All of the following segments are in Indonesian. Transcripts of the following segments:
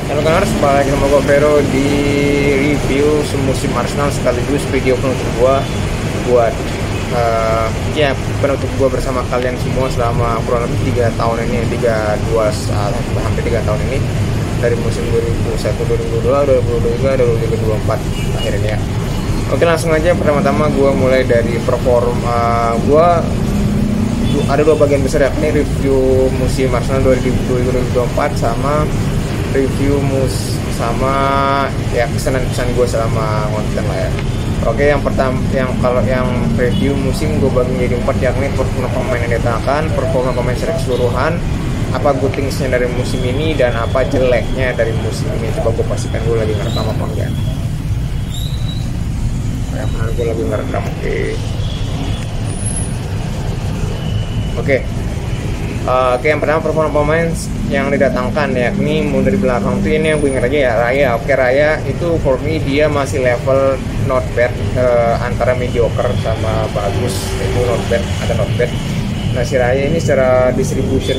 Halo Gunners, balik lagi sama gue Vero di review semusim Arsenal sekaligus video penutup gue buat ya penutup gue bersama kalian semua selama kurang lebih 3 tahun ini, 3 hampir 3 tahun ini dari musim 2021, 2022, 2023, 2024 akhirnya. Oke, langsung aja. Pertama-tama gue mulai dari performa gue. Ada 2 bagian besar, yakni review musim Arsenal 2024 sama review sama ya kesan-kesan gue selama konten lah ya. Oke, yang pertama, kalau yang review musim gue bagi menjadi 4, yakni performa pemain yang ditangkan, performa pemain secara keseluruhan, apa good things-nya dari musim ini, dan apa jeleknya dari musim ini. Coba gue pastikan gue lagi ngerekam apa enggak. Kayak benar gue lagi ngerekam. Oke, yang pertama performa pemain yang didatangkan, yakni mulai dari belakang tuh ini yang gue ingat aja ya, Raya. Oke, Raya itu for me dia masih level not bad, antara mediocre sama bagus, itu not bad, ada not bad. Nah, si Raya ini secara distribution,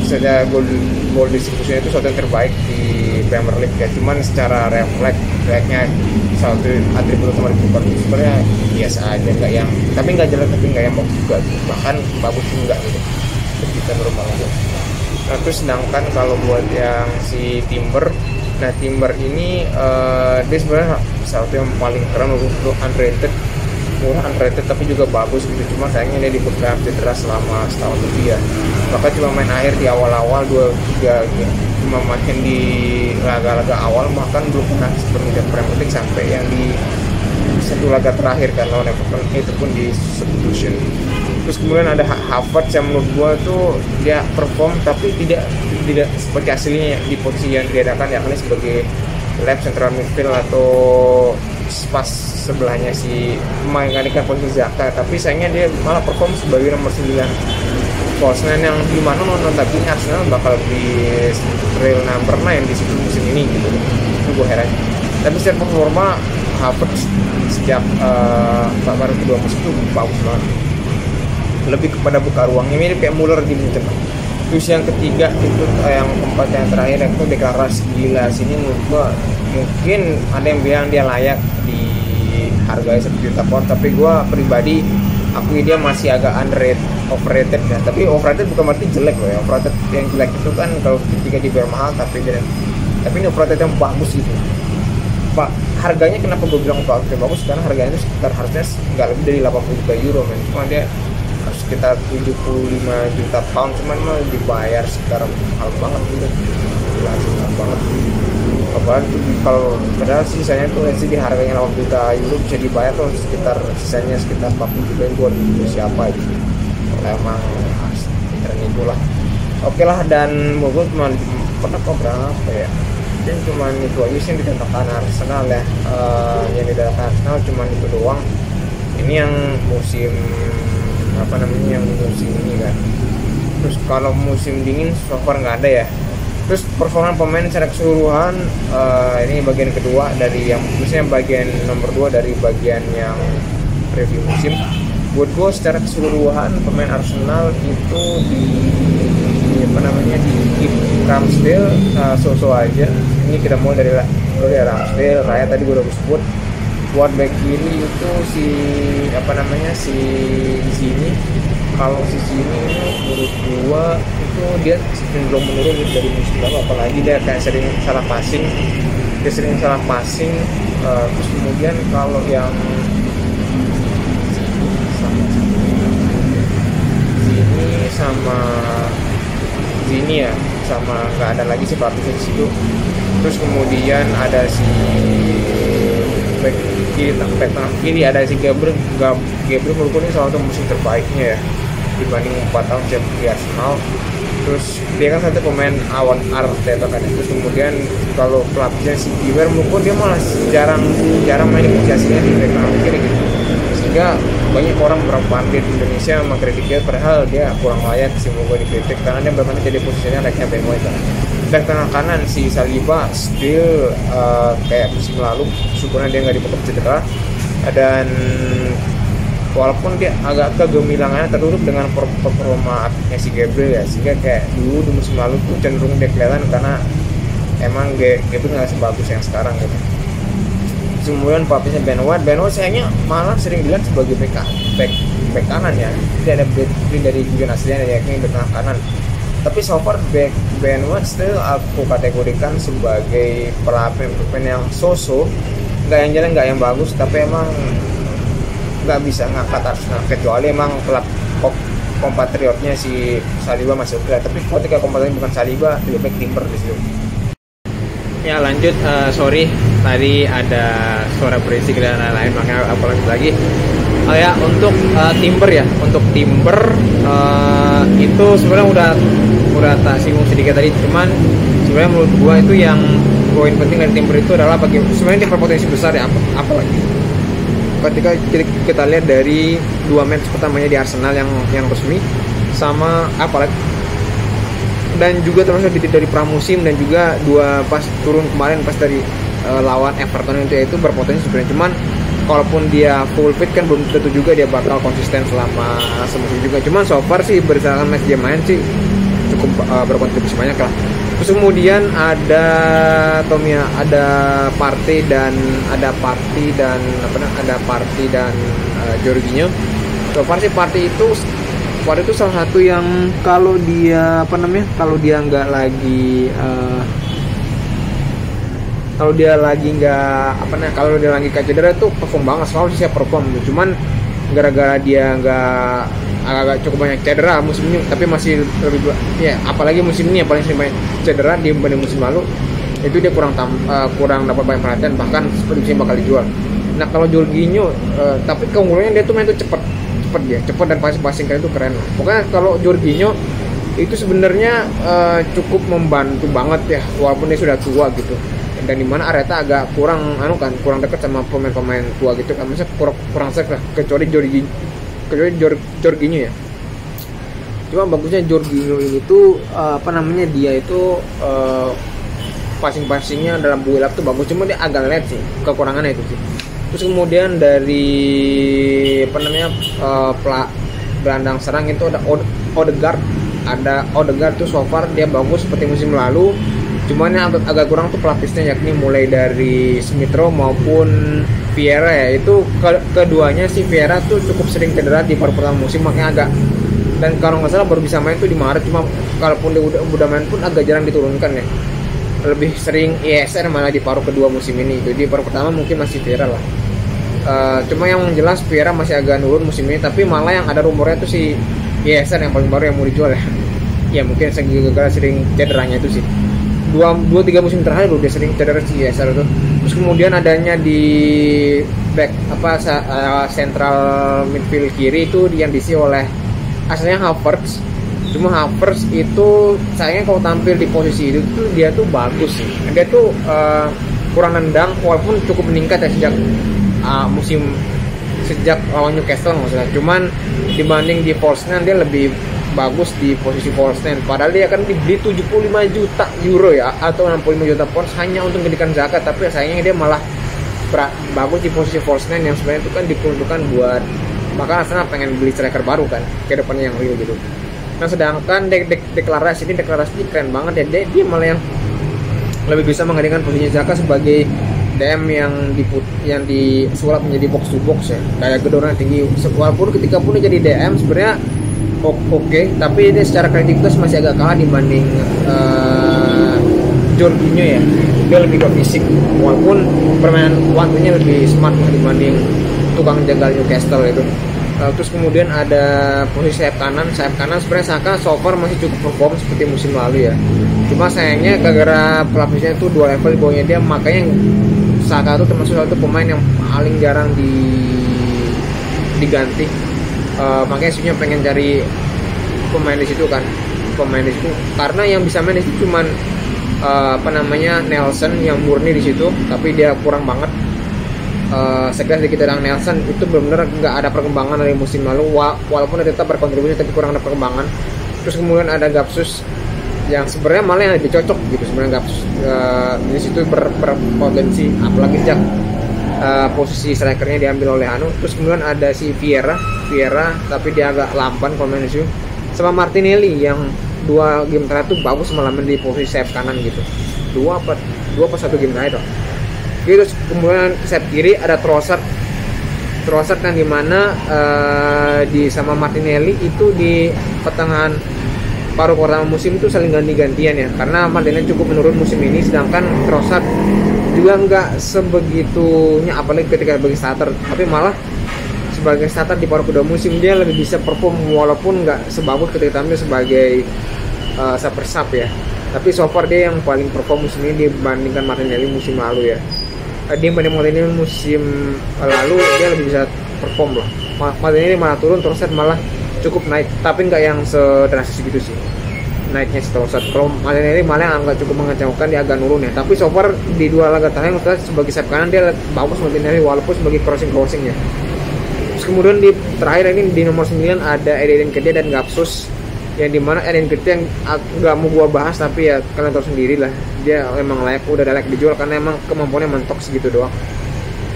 secara goal distribution itu suatu yang terbaik di Premier League ya. Cuman secara refleksnya satu atribut utama di keeper sebenarnya biasa aja, nggak jelek tapi nggak yang bagus juga, bahkan bagus juga gitu, kita normal aja. Nah, terus sedangkan kalau buat yang si Timber, nah Timber ini dia sebenarnya satu yang paling keren untuk murah underrated tapi juga bagus gitu. Cuma sayangnya dia dibekam cedera selama setahun lebih ya, bahkan cuma main akhir di awal-awal 2-3 gitu. Cuma main di laga-laga awal, bahkan belum pernah bermain Premier League sampai yang di satu laga terakhir kan lawan Everton, itu pun di substitution. Terus kemudian ada Havertz yang menurut gua tuh dia perform tapi tidak seperti aslinya di posisi yang diadakan, yakni sebagai left central midfield atau pas sebelahnya si menggantikan posisi Zaka, tapi sayangnya dia malah perform sebagai nomor 9 false 9 yang dimana notabene Arsenal bakal di real number 9 di situ musim ini gitu. Itu gue heran. Tapi secara performa Havertz sejak baru kedua musim itu bagus banget, lebih kepada buka ruangnya, mirip kayak Muller di musim. Terus yang ketiga itu yang keempat yang terakhir itu deklarasi gila sini, menurut gue mungkin ada yang bilang dia layak di harganya 1 juta pound, tapi gue pribadi akui dia masih agak overrated ya. Tapi overrated bukan berarti jelek loh ya. Overrated yang jelek itu kan kalau ketika dibayar mahal tapi ini overrated yang bagus gitu. Pak, harganya kenapa gue bilang bagus? Karena harganya itu sekitar harusnya nggak lebih dari 80 juta euro men. Cuma dia harus sekitar 75 juta pound, cuman mau dibayar sekitar mahal banget gitu. Mahal banget. Apalagi kalau padahal sisanya tuh di harganya 80 juta euro bisa dibayar tuh sekitar 40 juta buat siapa gitu. Kalau emang internet itulah. Oke lah, dan gue cuma pernah kok berapa ya? Mungkin cuma itu aja sih yang didatangkan Arsenal ya. Yang didatangkan Arsenal cuma itu doang. Ini yang musim yang musim ini kan. Terus kalau musim dingin so far nggak ada ya. Terus performa pemain secara keseluruhan, ini bagian kedua dari yang maksudnya bagian nomor 2 dari bagian yang review musim. Buat gue secara keseluruhan pemain Arsenal itu di Ramsdale so-so aja. Ini kita mulai dari Ramsdale, Raya tadi gue udah sebut. Buat back kiri itu si Zini. Kalau si Zini menurut gua itu dia cenderung menurun dari musim lalu, apalagi dia kayak sering salah passing. Terus kemudian kalau yang Zini sama nggak ada lagi sih pelatih di situ. Terus kemudian ada si back tengah kiri ada si Gabriel menurut gue ini salah satu musim terbaiknya ya dibanding 4 tahun di Arsenal. Terus dia kan satu pemain awan Arteta kan. Terus kemudian kalau pelatihnya si Giver, menurut gue dia malah jarang main di posisi aslinya di back tengah kiri gitu, sehingga banyak orang berpandit di Indonesia mengkritik dia, padahal dia kurang layak sih mau gue dikritik karena dia bermain jadi posisinya layaknya Ben White kan. Dan tengah kanan si Saliba still kayak musim lalu, syukurnya dia nggak dipotong cedera. Dan walaupun dia agak kegemilangannya tertutup dengan performa apiknya si Gabriel ya, sehingga kayak dulu di musim lalu tuh cenderung dia kelihatan karena emang Gabriel nggak sebagus yang sekarang gitu. Kemudian pelapisnya Ben White sayangnya malah sering dilihat sebagai back kanan ya, tidak ada blueprint dari tujuan aslinya yakni back kanan. Tapi so far Ben White still aku kategorikan sebagai pelapis yang so-so, nggak yang jalan nggak yang bagus, tapi emang nggak bisa ngangkat Arsenal kecuali emang klub kompatriotnya si Saliba masih oke. Tapi ketika kompatriotnya bukan Saliba, lebih baik Timber di situ. Ya lanjut, sorry tadi ada suara berisik dan lain-lain, makanya aku lanjut lagi. Ya untuk Timber ya, untuk Timber itu sebenarnya udah tak singgung sedikit tadi, cuman sebenarnya menurut gua itu yang poin penting dari Timber itu adalah sebenarnya dia berpotensi besar ya, apalagi ketika kita lihat dari 2 match pertamanya di Arsenal yang resmi sama apalagi dan juga termasuk dari pramusim dan juga 2 pas turun kemarin pas dari lawan Everton itu berpotensi sebenarnya. Cuman kalaupun dia full fit kan belum tentu juga dia bakal konsisten selama semusim juga. Cuman so far sih berdasarkan match dia main sih cukup berkontribusi banyak lah. Terus kemudian ada Tomia, ada Partey dan Jorginho. So far sih Partey itu salah satu yang kalau dia nggak lagi kalau dia lagi cedera itu perform banget, selalu siap perform. Cuman gara-gara dia nggak agak cukup banyak cedera musim ini, tapi masih lebih ya, apalagi musim ini yang paling sering banyak cedera dibanding musim lalu, itu dia kurang dapat banyak perhatian, bahkan seperti bakal dijual. Nah kalau Jorginho tapi keunggulannya dia tuh main tuh cepet dan passing kali itu keren. Pokoknya kalau Jorginho itu sebenarnya cukup membantu banget ya, walaupun dia sudah tua gitu, dan dimana Arteta agak kurang dekat sama pemain-pemain tua gitu kan, maksudnya kurang sek lah, kecuali Jorginho ya. Cuma bagusnya Jorginho ini tuh dia itu passingnya dalam build up tuh bagus, cuma dia agak late sih, kekurangannya itu sih. Terus kemudian dari gelandang serang itu ada Odegaard tuh so far dia bagus seperti musim lalu, cuman yang agak kurang tuh pelapisnya, yakni mulai dari Smith Rowe maupun Vieira ya. Itu keduanya si Vieira tuh cukup sering cedera di paruh pertama musim, makanya agak, dan kalau nggak salah baru bisa main tuh di Maret, cuma kalaupun dia udah main pun agak jarang diturunkan ya, lebih sering ISR malah di paruh kedua musim ini. Itu di paruh pertama mungkin masih Vieira lah. Cuma yang jelas Vieira masih agak nurun musim ini, tapi malah yang ada rumornya tuh si ISR yang paling baru yang mau dijual ya. Ya mungkin gara-gara sering cederanya itu sih. 2-3 musim terakhir udah sering cedera si ISR itu. Terus kemudian adanya di back central midfield kiri itu yang diisi oleh asalnya Havertz. Cuma Havertz itu sayangnya kalau tampil di posisi itu tuh dia tuh bagus sih. Dia tuh kurang nendang, walaupun cukup meningkat ya sejak lawan Newcastle maksudnya. Cuman dibanding di false nine dia lebih bagus di posisi false nine. Padahal dia akan dibeli 75 juta euro ya, atau 65 juta pounds hanya untuk menjadikan zakat, tapi sayangnya dia malah bagus di posisi false nine yang sebenarnya itu kan diperuntukkan buat, maka Arsenal pengen beli striker baru kan ke depannya yang real gitu. Nah sedangkan deklarasi ini keren banget ya, dia malah yang lebih bisa menggantikan posisinya Zaka sebagai DM yang disulap menjadi box to box ya, kayak gedornya tinggi. Walaupun ketika pun dia jadi DM sebenarnya oke, tapi dia secara kreativitas masih agak kalah dibanding Jorginho ya. Dia lebih ke fisik, walaupun permainan waktunya lebih smart dibanding tukang jagal Newcastle itu. Terus kemudian ada posisi sayap kanan sebenarnya Saka so far masih cukup perform seperti musim lalu ya. Cuma sayangnya gara-gara pelapisnya itu 2 level di bawahnya dia, makanya Saka itu termasuk salah satu pemain yang paling jarang diganti. Makanya sebenarnya pengen cari pemain di situ karena yang bisa main di situ cuman Nelson yang murni di situ, tapi dia kurang banget. Sekilas sedikit tentang Nelson itu benar-benar nggak ada perkembangan dari musim lalu, walaupun dia tetap berkontribusi tapi kurang ada perkembangan. Terus kemudian ada Gapsus yang sebenarnya malah yang lebih cocok gitu sebenarnya Gapsus di situ berpotensi, apalagi sejak posisi strikernya diambil oleh Anu. Terus kemudian ada si Vieira tapi dia agak lamban kalau main isu, sama Martinelli yang 2 game terakhir tuh bagus malah di posisi sayap kanan gitu. 2 apa 1 game terakhir dong. Terus kemudian sayap kiri ada Trossard yang dimana di sama Martinelli itu di pertengahan paruh pertama musim itu saling ganti-gantian ya, karena Martinelli cukup menurun musim ini, sedangkan Trossard juga nggak sebegitunya apalagi ketika sebagai starter, tapi malah sebagai starter di paruh kedua musim dia lebih bisa perform walaupun nggak sebagus ketika tampil sebagai super sub ya. Tapi so far dia yang paling perform musim ini dibandingkan Martinelli musim lalu ya. Dia banding Martinelli musim lalu dia lebih bisa perform lah. Martinelli malah turun, Trossard malah cukup naik, tapi nggak yang sedrastis gitu sih naiknya Trossard. Kalau Martinelli malah yang agak cukup mengecewakan, dia agak nurun ya. Tapi so far di 2 laga terakhir sebagai sayap kanan dia bagus Martinelli walaupun sebagai crossingnya. Terus kemudian di terakhir ini di nomor 9 ada Eden Ketia dan Gapsus, yang dimana Eden Ketia yang nggak mau gua bahas, tapi ya kalian tahu sendiri lah, dia emang udah layak dijual karena emang kemampuannya mentok segitu doang.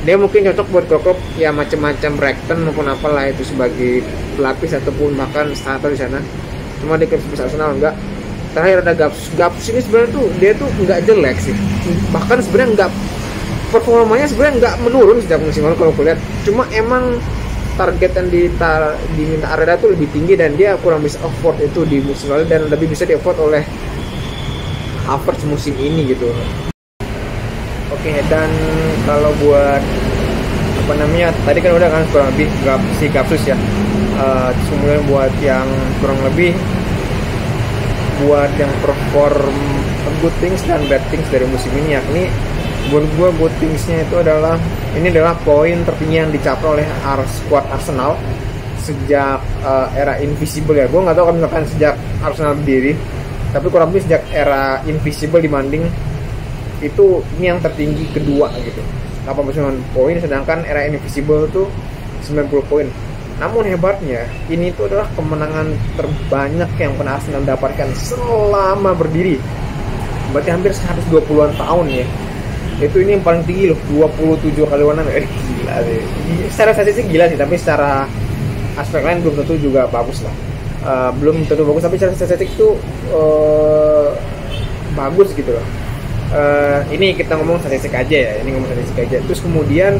Dia mungkin cocok buat klub ya macam-macam Brighton maupun apalah itu sebagai pelapis ataupun bahkan starter di sana. Cuma di klub besar Arsenal enggak. Terakhir ada Gapsus ini sebenarnya tuh dia tuh nggak jelek sih, bahkan sebenarnya nggak, performanya sebenarnya nggak menurun sejak musim lalu kalau kulihat. Cuma emang target yang diminta Arteta tuh lebih tinggi dan dia kurang bisa afford itu di musim lalu, dan lebih bisa di afford oleh Havertz musim ini gitu. Oke, dan kalau buat tadi kan udah kan kurang lebih si Gapsus ya. Kemudian buat yang kurang lebih buat yang perform good things dan bad things dari musim ini, yakni buat gue good thingsnya itu adalah poin tertinggi yang dicapai oleh squad Arsenal sejak era Invisible ya. Gue nggak tahu kalau misalkan sejak Arsenal berdiri, tapi kurang lebih sejak era Invisible dibanding itu ini yang tertinggi kedua gitu, 89 poin, sedangkan era Invisible tuh 90 poin. Namun hebatnya ini tuh adalah kemenangan terbanyak yang pernah Arsenal dapatkan selama berdiri, berarti hampir 120-an tahun ya. Itu ini yang paling tinggi loh, 27 kali menang. Gila sih. Secara statistik gila sih, tapi secara aspek lain belum tentu juga bagus lah. Belum tentu bagus, tapi secara statistik itu bagus gitu loh. Ini kita ngomong statistik aja ya, Terus kemudian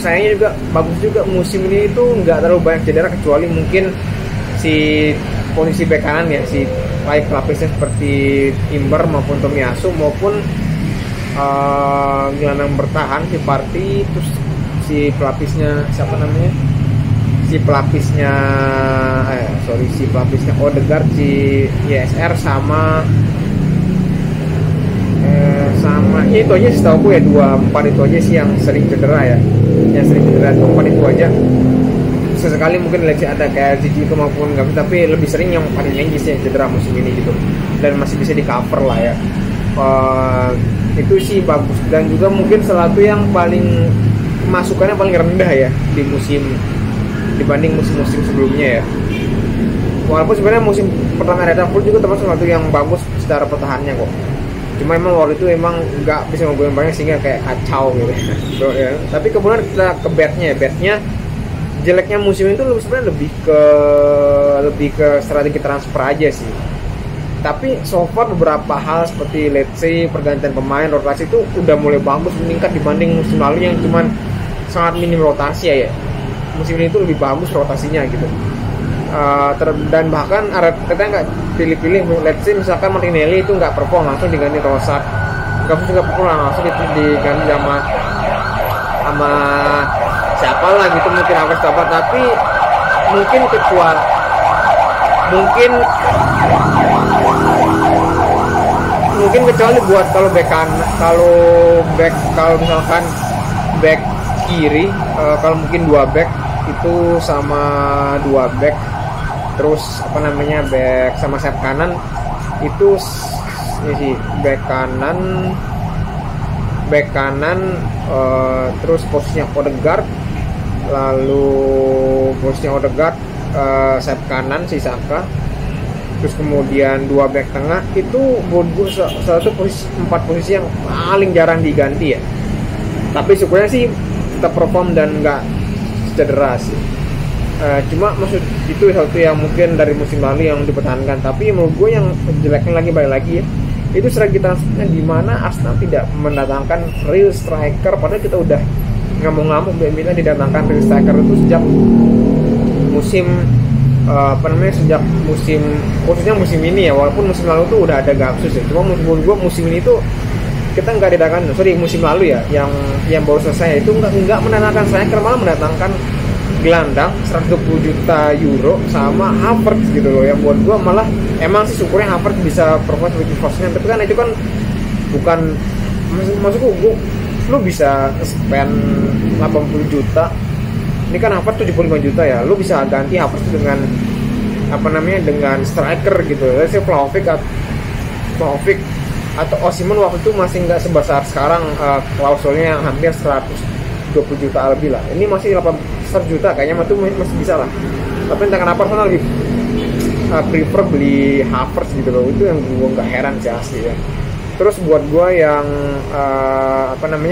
sayangnya juga bagus juga musim ini itu nggak terlalu banyak cedera, kecuali mungkin si posisi bek kanan ya, si pelapisnya seperti Timber maupun Tomiyasu maupun gelandang bertahan si Partey, terus si pelapisnya Odegaard, si YSR sama itu aja setahu gue ya, 2-4 itu aja sih yang sering cedera ya, 2-4 itu aja. Sesekali mungkin ada kayak Gigi maupun nggak, tapi lebih sering yang paling Inggris yang cedera musim ini gitu, dan masih bisa di cover lah ya. Itu sih bagus, dan juga mungkin satu yang paling masukannya paling rendah ya di dibanding musim-musim sebelumnya ya. Walaupun sebenarnya musim pertama Liverpool juga termasuk satu yang bagus secara pertahanannya kok. Cuma emang waktu itu emang nggak bisa ngobrolin banyak sehingga kayak kacau gitu ya. Tapi kemudian kita ke bednya jeleknya musim itu sebenarnya lebih ke strategi transfer aja sih. Tapi so far beberapa hal seperti let's say pergantian pemain, rotasi itu udah mulai bagus, meningkat dibanding musim lalu yang cuman sangat minim rotasi ya. Musim ini itu lebih bagus rotasinya gitu. Dan bahkan kita nggak pilih-pilih, let's say misalkan Martinelli itu nggak perform, langsung diganti Trossard. Gapsus juga perform, langsung diganti sama siapa lah gitu, mungkin Havertz apa, tapi mungkin kecuali buat kalau misalkan back kiri, kalau mungkin 2 back itu sama 2 back, terus back sama sayap kanan itu ini sih back kanan terus posisinya Odegaard, lalu posisinya Odegaard sayap kanan si Saka, terus kemudian 2 back tengah. Itu buat gue salah satu 4 posisi yang paling jarang diganti ya. Tapi syukurnya sih tetap perform dan nggak cedera sih. Cuma maksud itu satu yang mungkin dari musim lalu yang dipertahankan. Tapi menurut gue yang jeleknya lagi balik lagi ya, itu strategi transfernya di mana Arsenal tidak mendatangkan real striker, padahal kita udah ngamuk-ngamuk Milan didatangkan real striker itu sejak musim sejak musim, khususnya musim ini ya, walaupun musim lalu tuh udah ada Gaksus ya. Cuma menurut gue musim ini tuh kita nggak didatangkan, musim lalu ya yang baru selesai itu nggak mendatangkan striker, malah mendatangkan gelandang 120 juta euro sama Havertz gitu loh, yang buat gue malah emang sih syukurnya Havertz bisa perform sebagai first-nya, tapi kan itu kan bukan maksudku lu bisa spend 80 juta, ini kan Havertz 75 juta ya, lu bisa ganti Havertz dengan dengan striker gitu, let's say Vlahovic atau Osimhen waktu itu masih nggak sebesar sekarang, klausulnya yang hampir 120 juta lebih lah. Ini masih 100 juta kayaknya masih bisa lah. Tapi entah kenapa Arsenal lebih prefer beli Havertz gitu loh. Itu yang gue nggak heran sih asli ya. Terus buat gue yang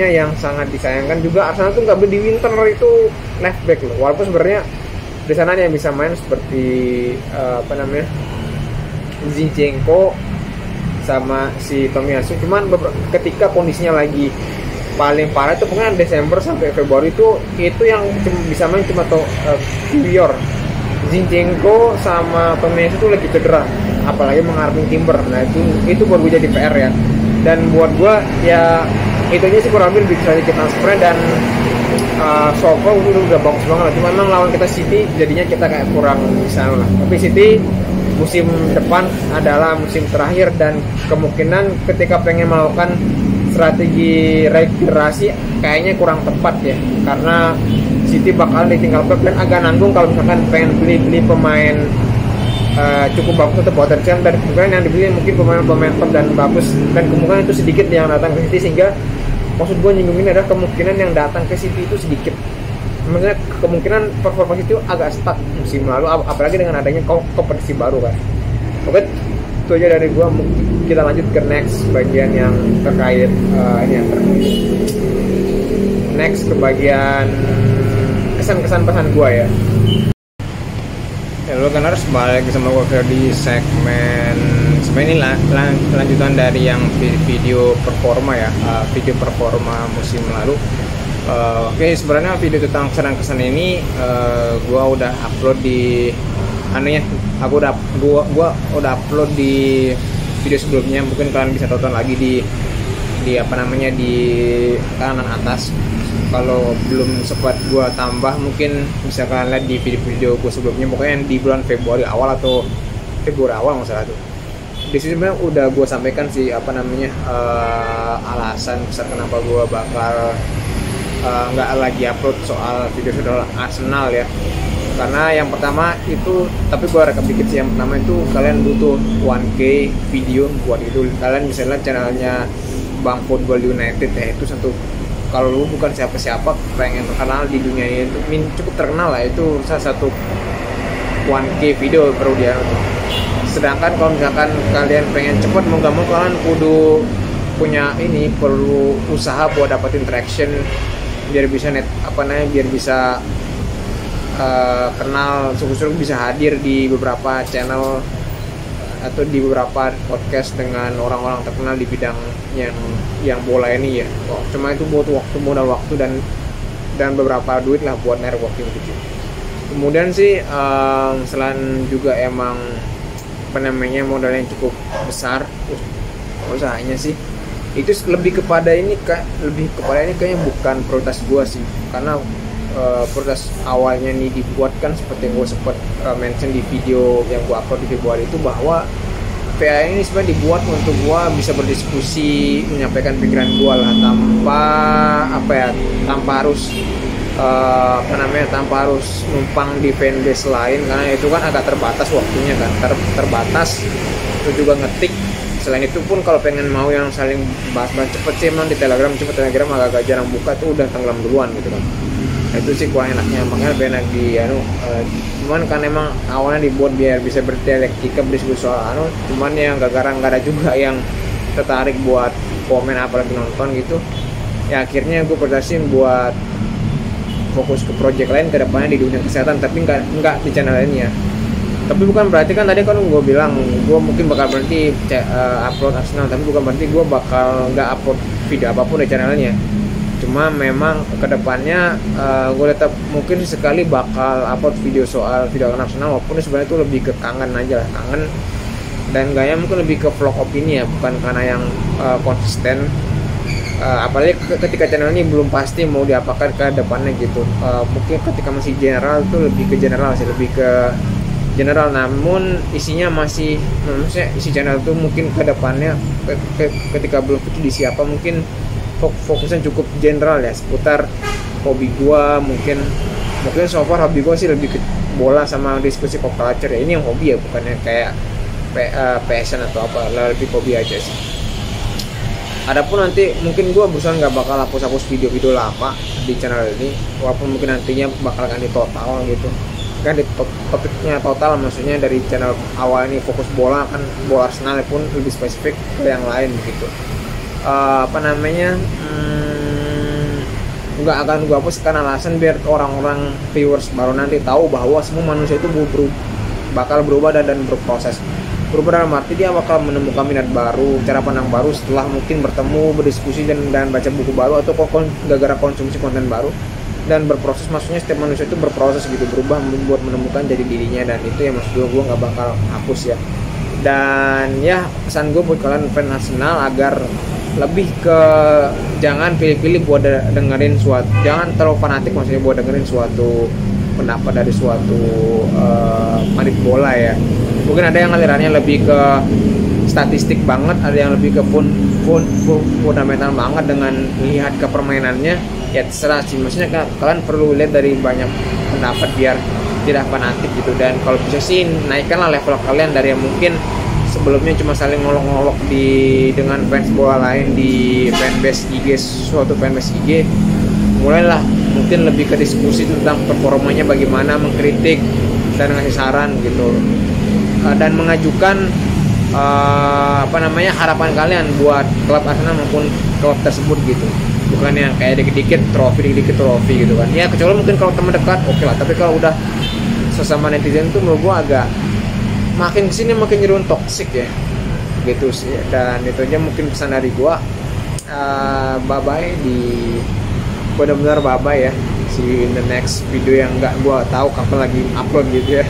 yang sangat disayangkan juga, Arsenal tuh nggak beli di Winter itu left back loh. Walaupun sebenarnya di sana yang bisa main seperti Zinchenko sama si Tomiyasu, cuman ketika kondisinya lagi paling parah itu pokoknya Desember sampai Februari itu yang bisa main cuma Kiwior, Zinchenko sama Tomiyasu itu lagi cedera, apalagi mengharapin Timber. Nah itu buat gue jadi PR ya, dan buat gue ya itu aja sih kurang lebih strategi transfer, dan so far udah bagus banget lah. Cuma memang lawan kita City jadinya kita kayak kurang bisa lah, tapi City musim depan adalah musim terakhir, dan kemungkinan ketika pengen melakukan strategi regenerasi kayaknya kurang tepat ya, karena City bakalan ditinggal Pep dan agak nanggung kalau misalkan pengen beli pemain cukup bagus atau potensial, dan kemungkinan yang dibeli mungkin pemain top dan bagus, dan kemungkinan itu sedikit yang datang ke City, sehingga maksud gue nyinggungin adalah kemungkinan yang datang ke City itu sedikit. Maksudnya kemungkinan performance itu agak stuck musim lalu, apalagi dengan adanya kompetisi baru kan. Oke, itu aja dari gua. Kita lanjut ke next bagian yang terkait next ke bagian kesan-kesan pesan gua ya. Halo kan, harus balik sama gua di segmen sebenarnya ini lanjutan dari yang video performa ya, video performa musim lalu. Oke, sebenarnya video tentang kesan-kesan ini gua udah upload di gua udah upload di video sebelumnya. Mungkin kalian bisa tonton lagi di kanan atas. Kalau belum sempat gua tambah, mungkin bisa kalian lihat di video gua sebelumnya, pokoknya di bulan Februari awal atau Februari awal nggak salah tuh. Di sini sebenarnya udah gua sampaikan sih alasan besar kenapa gua bakal nggak lagi upload soal video Arsenal ya. Karena yang pertama itu, tapi gue rekap dikit sih, yang pertama itu kalian butuh 1K video buat itu. Kalian bisa lihat channelnya Bang Football United ya, itu satu, kalau lu bukan siapa-siapa pengen terkenal di dunia ini itu cukup terkenal lah, itu salah satu 1K video perlu dia. Sedangkan kalau misalkan kalian pengen cepet, mau gak mau kalian kudu perlu usaha buat dapetin traction biar bisa biar bisa kenal, syukur-syukur bisa hadir di beberapa channel atau di beberapa podcast dengan orang-orang terkenal di bidang yang bola ini ya. Cuma itu butuh modal waktu dan beberapa duit lah buat networking gitu. Kemudian sih selain juga emang modal yang cukup besar usahanya sih, itu lebih kepada ini kayaknya bukan prioritas gua sih, karena prioritas awalnya nih dibuat kan seperti yang gue sempat mention di video yang gue upload di Februari itu, bahwa PA ini sebenarnya dibuat untuk gue bisa berdiskusi, menyampaikan pikiran gue lah, tanpa harus numpang di fanbase lain, karena itu kan agak terbatas waktunya kan, terbatas. Itu juga ngetik. Selain itu pun kalau pengen mau yang saling bahas-bahas cepet sih, emang di Telegram agak jarang buka, tuh udah tenggelam duluan gitu kan. Itu sih kurang enaknya, makanya lebih enak cuman kan emang awalnya dibuat biar bisa berdialektika, berdiskusi soal cuman yang gak ada juga yang tertarik buat komen apalagi nonton gitu. ya akhirnya gue prioritasin buat fokus ke project lain ke depannya di dunia kesehatan, tapi nggak di channel lainnya. Tapi bukan berarti kan tadi kan gue bilang gue mungkin bakal berhenti upload Arsenal, tapi bukan berarti gue bakal nggak upload video apapun di channelnya. Cuma memang kedepannya gue tetap mungkin sekali bakal upload video soal video Arsenal, walaupun sebenarnya itu lebih ke kangen aja lah, kangen, dan gaya mungkin lebih ke vlog opini ya, bukan karena yang konsisten. Apalagi ketika channel ini belum pasti mau diapakan ke depannya gitu. Mungkin ketika masih general itu lebih ke general sih, lebih ke general, namun isinya masih, maksudnya isi channel itu mungkin ke depannya ketika belum itu di siapa, mungkin fokusnya cukup general ya, seputar hobi gua. Mungkin so far hobi gua sih lebih ke bola sama diskusi pop culture ya, ini yang hobi ya, bukannya kayak passion atau apa, lebih hobi aja sih. Adapun nanti mungkin gue berusaha nggak bakal hapus video-video lama di channel ini, walaupun mungkin nantinya bakal ganti total gitu kan, di topiknya total, maksudnya dari channel awal ini fokus bola kan, bola Arsenal pun lebih spesifik ke yang lain gitu. Nggak akan gue hapus karena alasan biar orang-orang viewers baru nanti tahu bahwa semua manusia itu bakal berubah dan berproses. Berubah dalam arti dia bakal menemukan minat baru, cara pandang baru setelah mungkin bertemu, berdiskusi dan baca buku baru, atau gara-gara konsumsi konten baru, dan berproses. Maksudnya setiap manusia itu berproses gitu, berubah buat menemukan jadi dirinya, dan itu yang maksud gue nggak bakal hapus ya. Dan ya pesan gue buat kalian fan Arsenal agar lebih ke jangan pilih-pilih buat dengerin suatu, jangan terlalu fanatik maksudnya buat dengerin suatu pendapat dari suatu panit bola ya. Mungkin ada yang alirannya lebih ke statistik banget, ada yang lebih ke fundamental banget dengan melihat ke permainannya. Ya terserah sih, maksudnya kalian perlu lihat dari banyak pendapat biar tidak fanatik gitu. Dan kalau bisa sih naikkanlah level kalian dari yang mungkin sebelumnya cuma saling ngolok-ngolok dengan fans bola lain di fanbase IG, suatu fanbase IG. Mulailah mungkin lebih ke diskusi tentang performanya bagaimana, mengkritik dan ngasih saran gitu, dan mengajukan harapan kalian buat klub Arsenal maupun klub tersebut gitu. Bukan yang kayak dikit-dikit trofi gitu kan ya, kecuali mungkin kalau teman dekat oke lah, tapi kalau udah sesama netizen tuh menurut gua agak makin kesini makin jadi toxic ya gitu sih. Dan itu aja mungkin pesan dari gua. Bye bye, benar-benar bye bye ya, see you in the next video yang nggak gua tahu kapan lagi upload gitu ya.